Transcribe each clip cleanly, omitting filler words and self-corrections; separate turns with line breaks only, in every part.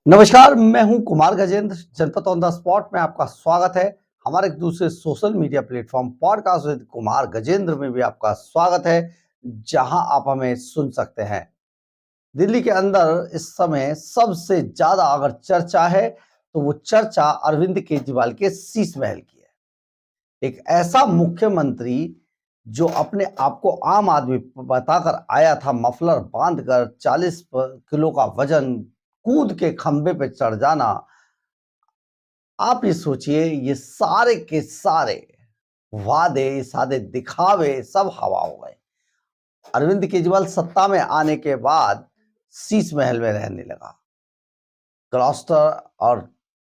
नमस्कार, मैं हूं कुमार गजेंद्र। जनपद ऑन द स्पॉट में आपका स्वागत है। हमारे एक दूसरे social media platform podcast with Kumar Gajendra में भी आपका स्वागत है, जहां आप हमें सुन सकते हैं। दिल्ली के अंदर इस समय सबसे ज्यादा अगर चर्चा है तो वो चर्चा अरविंद केजरीवाल के शीश महल की है। एक ऐसा मुख्यमंत्री जो अपने आप को आम आदमी बताकर आया था, मफलर बांधकर 40 किलो का वजन, कूद के खंबे पे चढ़ जाना। आप ये सोचिए, ये सारे के सारे वादे, सादे दिखावे सब हवा हो गए। अरविंद केजरीवाल सत्ता में आने के बाद शीश महल में रहने लगा, क्लस्टर और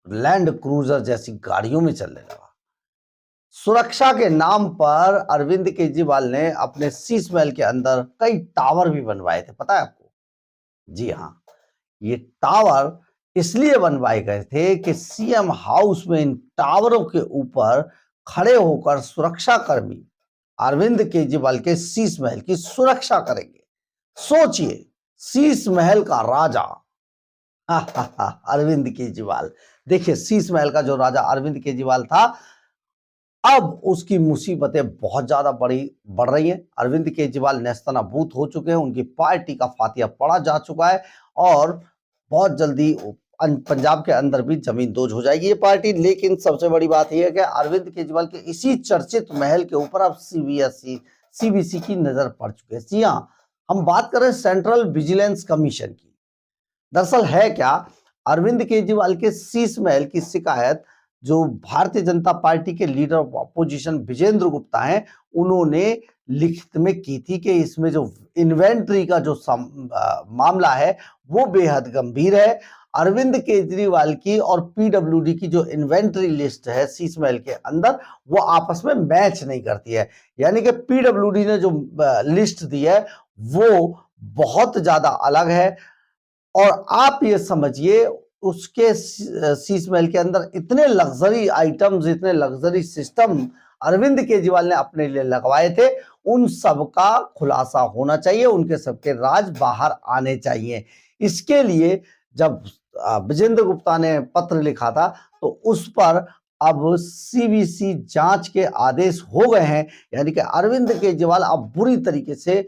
लैंड क्रूजर जैसी गाड़ियों में चलने लगा। सुरक्षा के नाम पर अरविंद केजरीवाल ने अपने शीश महल के अंदर कई टावर भी बनवाए थे, पता है आपको? जी हाँ, ये टावर इसलिए बनवाए गए थे कि सीएम हाउस में इन टावरों के ऊपर खड़े होकर सुरक्षा कर्मी अरविंद केजरीवाल के शीश महल की सुरक्षा करेंगे। सोचिए, शीश महल का राजा अरविंद केजरीवाल। देखिए, शीश महल का जो राजा अरविंद केजरीवाल था, अब उसकी मुसीबतें बहुत ज्यादा बढ़ रही हैं। अरविंद केजरीवाल नेस्तनाबूत हो चुके हैं, उनकी पार्टी का फातिया पड़ा जा चुका है और बहुत जल्दी पंजाब के अंदर भी जमींदोज हो जाएगी ये पार्टी। लेकिन सबसे बड़ी बात यह है कि अरविंद केजरीवाल के इसी चर्चित महल के ऊपर अब सीबीसी की नजर पड़ चुकी है। जी हाँ, हम बात करें सेंट्रल विजिलेंस कमीशन की। दरअसल है क्या, अरविंद केजरीवाल के शीश महल की शिकायत जो भारतीय जनता पार्टी के leader of opposition Vijender Gupta हैं, उन्होंने लिखित में की थी कि इसमें जो इन्वेंट्री का जो मामला है वो बेहद गंभीर है। अरविंद केजरीवाल की और पीडब्ल्यूडी की जो इन्वेंट्री लिस्ट है शीश महल के अंदर, वो आपस में मैच नहीं करती है। यानी कि पीडब्ल्यूडी ने जो लिस्ट दी है वो बहुत ज्यादा अलग है। और आप ये समझिए, उसके शीश महल के अंदर इतने लग्जरी आइटम्स, इतने लग्जरी सिस्टम अरविंद केजरीवाल ने अपने लिए लगवाए थे, उन सब का खुलासा होना चाहिए, उनके सबके राज बाहर आने चाहिए। इसके लिए जब विजेंद्र गुप्ता ने पत्र लिखा था तो उस पर अब सीबीसी जांच के आदेश हो गए हैं। यानी कि अरविंद केजरीवाल अब बुरी तरीके से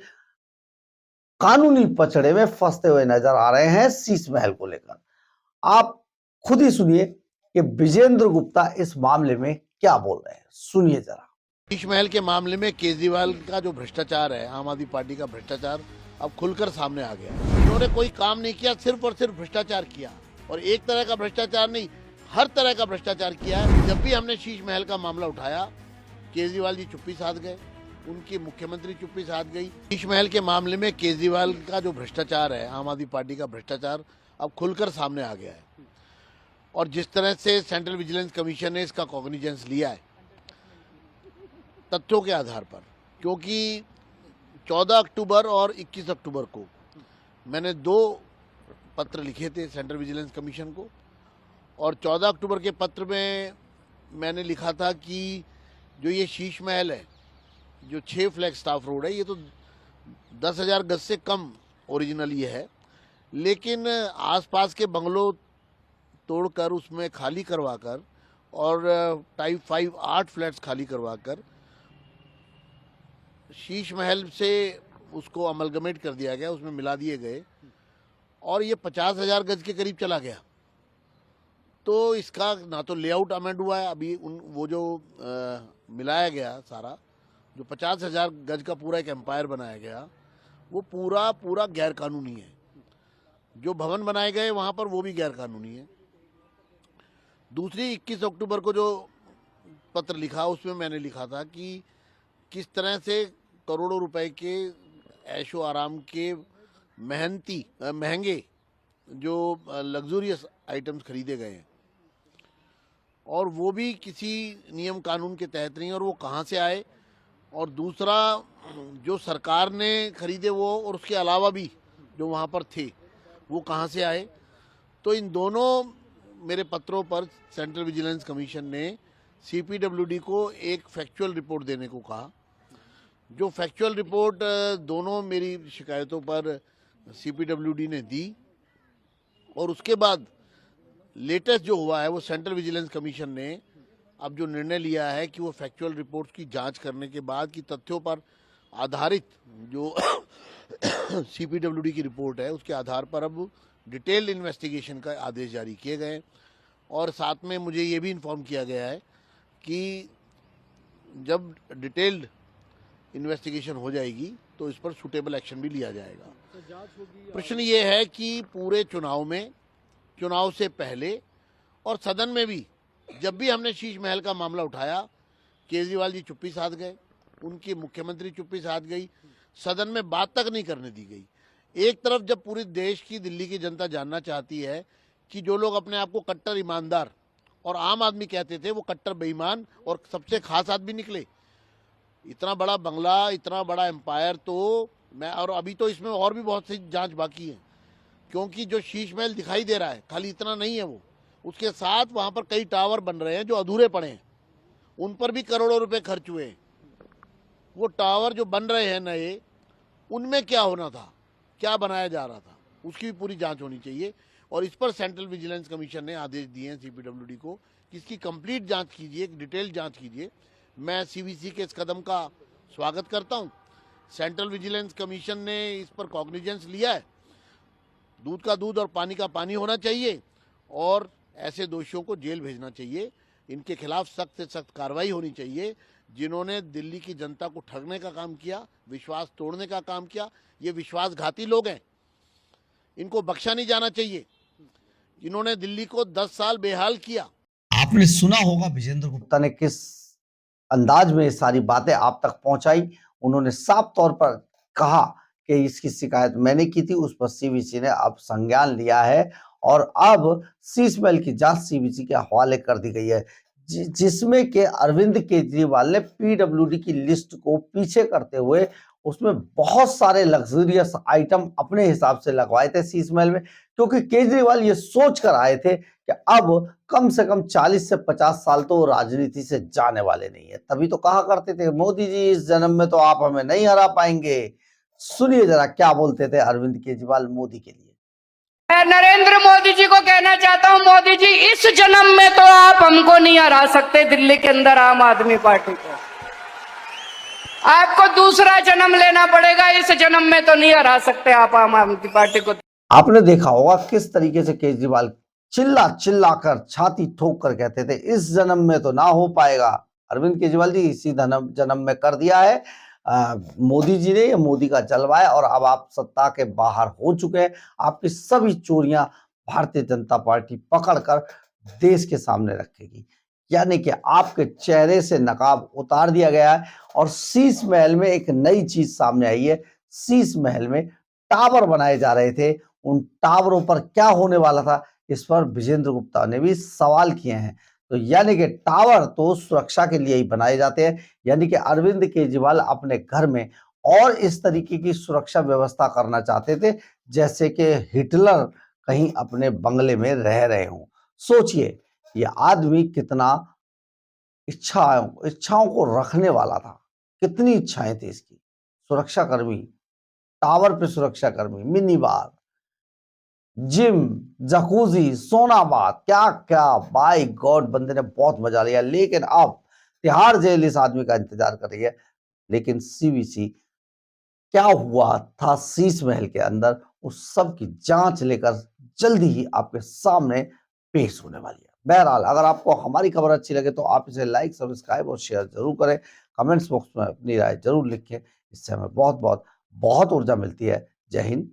कानूनी पचड़े में फंसते हुए नजर आ रहे हैं शीश महल को लेकर। आप खुद ही सुनिए कि विजेंद्र गुप्ता इस मामले में क्या बोल रहे हैं, सुनिए जरा।
शीश महल के मामले में केजरीवाल का जो भ्रष्टाचार है, आम आदमी पार्टी का भ्रष्टाचार अब खुलकर सामने आ गया। इन्होंने कोई काम नहीं किया, सिर्फ और सिर्फ भ्रष्टाचार किया। और एक तरह का भ्रष्टाचार नहीं, हर तरह का भ्रष्टाचार किया है। जब भी हमने शीश महल का मामला उठाया, केजरीवाल जी चुप्पी साध गए, उनकी मुख्यमंत्री चुप्पी साध गई। शीश महल के मामले में केजरीवाल का जो भ्रष्टाचार है, आम आदमी पार्टी का भ्रष्टाचार अब खुलकर सामने आ गया है। और जिस तरह से सेंट्रल विजिलेंस कमीशन ने इसका कॉग्निजेंस लिया है तथ्यों के आधार पर, क्योंकि 14 अक्टूबर और 21 अक्टूबर को मैंने 2 पत्र लिखे थे सेंट्रल विजिलेंस कमीशन को। और 14 अक्टूबर के पत्र में मैंने लिखा था कि जो ये शीश महल है, जो 6 फ्लैग स्टाफ रोड है, ये तो 10,000 गज से कम ओरिजिनल ये है। लेकिन आसपास के बंगलों तोड़कर, उसमें खाली करवाकर और टाइप 5 8 फ्लैट्स खाली करवाकर शीश महल से उसको अमलगमेट कर दिया गया, उसमें मिला दिए गए और ये 50,000 गज के करीब चला गया। तो इसका ना तो लेआउट अमेंड हुआ है अभी, वो जो मिलाया गया सारा, जो 50,000 गज का पूरा एक एम्पायर बनाया गया, वो पूरा गैर कानूनी है। जो भवन बनाए गए वहाँ पर वो भी गैर कानूनी है। दूसरी 21 अक्टूबर को जो पत्र लिखा, उसमें मैंने लिखा था कि किस तरह से करोड़ों रुपए के ऐशो आराम के महंगे जो लग्जूरियस आइटम्स खरीदे गए हैं और वो भी किसी नियम कानून के तहत नहीं, और वो कहाँ से आए। और दूसरा, जो सरकार ने खरीदे वो, और उसके अलावा भी जो वहाँ पर थे, वो कहाँ से आए। तो इन दोनों मेरे पत्रों पर सेंट्रल विजिलेंस कमीशन ने सीपीडब्ल्यूडी को एक फैक्चुअल रिपोर्ट देने को कहा। जो फैक्चुअल रिपोर्ट दोनों मेरी शिकायतों पर सीपीडब्ल्यूडी ने दी, और उसके बाद लेटेस्ट जो हुआ है वो सेंट्रल विजिलेंस कमीशन ने अब जो निर्णय लिया है कि वो फैक्चुअल रिपोर्ट्स की जांच करने के बाद की तथ्यों पर आधारित जो सीपीडब्ल्यूडी की रिपोर्ट है उसके आधार पर अब डिटेल्ड इन्वेस्टिगेशन का आदेश जारी किए गए। और साथ में मुझे ये भी इन्फॉर्म किया गया है कि जब डिटेल्ड इन्वेस्टिगेशन हो जाएगी तो इस पर सुटेबल एक्शन भी लिया जाएगा। प्रश्न ये है कि पूरे चुनाव में, चुनाव से पहले और सदन में भी जब भी हमने शीश महल का मामला उठाया, केजरीवाल जी चुप्पी साध गए, उनकी मुख्यमंत्री चुप्पी साध गई, सदन में बात तक नहीं करने दी गई। एक तरफ जब पूरे देश की, दिल्ली की जनता जानना चाहती है कि जो लोग अपने आप को कट्टर ईमानदार और आम आदमी कहते थे वो कट्टर बेईमान और सबसे खास आदमी निकले। इतना बड़ा बंगला, इतना बड़ा एम्पायर, तो मैं, और अभी तो इसमें और भी बहुत सी जांच बाकी है, क्योंकि जो शीश महल दिखाई दे रहा है खाली इतना नहीं है, वो उसके साथ वहां पर कई टावर बन रहे हैं जो अधूरे पड़े हैं, उन पर भी करोड़ों रुपए खर्च हुए हैं। वो टावर जो बन रहे हैं नए, उनमें क्या होना था, क्या बनाया जा रहा था, उसकी भी पूरी जांच होनी चाहिए। और इस पर सेंट्रल विजिलेंस कमीशन ने आदेश दिए हैं सीपीडब्ल्यूडी को कि इसकी कंप्लीट जांच कीजिए, डिटेल जांच कीजिए। मैं सीवीसी के इस कदम का स्वागत करता हूं। सेंट्रल विजिलेंस कमीशन ने इस पर कॉग्निजेंस लिया है। दूध का दूध और पानी का पानी होना चाहिए और ऐसे दोषियों को जेल भेजना चाहिए। इनके खिलाफ सख्त से सख्त कार्रवाई होनी चाहिए। जिन्होंने दिल्ली की जनता को ठगने का काम किया, विश्वास तोड़ने का काम किया, ये विश्वासघाती लोग हैं, इनको बख्शा नहीं जाना चाहिए। इन्होंने दिल्ली को 10 साल बेहाल किया।
आपने सुना होगा विजेंद्र गुप्ता ने किस अंदाज में ये सारी बातें आप तक पहुंचाई। उन्होंने साफ तौर पर कहा कि इसकी शिकायत मैंने की थी, उस पर सीवीसी ने अब संज्ञान लिया है और अब शीश महल की जांच सीवीसी के हवाले कर दी गई है, जिसमें के अरविंद केजरीवाल ने पीडब्ल्यूडी की लिस्ट को पीछे करते हुए उसमें बहुत सारे लग्जरियस आइटम अपने हिसाब से लगवाए थे शीश महल में, क्योंकि केजरीवाल ये सोच कर आए थे कि अब कम से कम 40 से 50 साल तो राजनीति से जाने वाले नहीं है। तभी तो कहा करते थे मोदी जी इस जन्म में तो आप हमें नहीं हरा पाएंगे। सुनिए जरा क्या बोलते थे अरविंद केजरीवाल मोदी के लिए।
मैं नरेंद्र मोदी जी को कहना चाहता हूं, मोदी जी इस जन्म में तो आप हमको नहीं हरा सकते, दिल्ली के अंदर आम आदमी पार्टी को। आपको दूसरा जन्म लेना पड़ेगा, इस जन्म में तो नहीं हरा सकते आप आम आदमी पार्टी को।
आपने देखा होगा किस तरीके से केजरीवाल चिल्ला चिल्ला कर, छाती ठोक कर कहते थे इस जन्म में तो ना हो पाएगा। अरविंद केजरीवाल जी इसी जन्म में कर दिया है मोदी जी ने, ये मोदी का जलवा है और अब आप सत्ता के बाहर हो चुके हैं। आपकी सभी चोरियां भारतीय जनता पार्टी पकड़कर देश के सामने रखेगी, यानी कि आपके चेहरे से नकाब उतार दिया गया है। और शीश महल में एक नई चीज सामने आई है। शीश महल में टावर बनाए जा रहे थे, उन टावरों पर क्या होने वाला था, इस पर विजेंद्र गुप्ता ने भी सवाल किए हैं। तो यानी कि टावर तो सुरक्षा के लिए ही बनाए जाते हैं, यानी कि अरविंद केजरीवाल अपने घर में और इस तरीके की सुरक्षा व्यवस्था करना चाहते थे जैसे कि हिटलर कहीं अपने बंगले में रह रहे हों। सोचिए ये आदमी कितना इच्छाओं को रखने वाला था, कितनी इच्छाएं थी इसकी। सुरक्षा कर्मी, टावर पे सुरक्षा कर्मी, मिनी बार, जिम, जकूजी, सोना बात, क्या क्या, बाय गॉड बंदे ने बहुत मजा लिया। लेकिन अब तिहाड़ जेल इस आदमी का इंतजार कर रही है। लेकिन सीवीसी क्या हुआ था शीश महल के अंदर, उस सब की जांच लेकर जल्दी ही आपके सामने पेश होने वाली है। बहरहाल अगर आपको हमारी खबर अच्छी लगे तो आप इसे लाइक, सब्सक्राइब और शेयर जरूर करें। कमेंट्स बॉक्स में अपनी राय जरूर लिखें, इससे हमें बहुत बहुत बहुत ऊर्जा मिलती है। जय हिंद,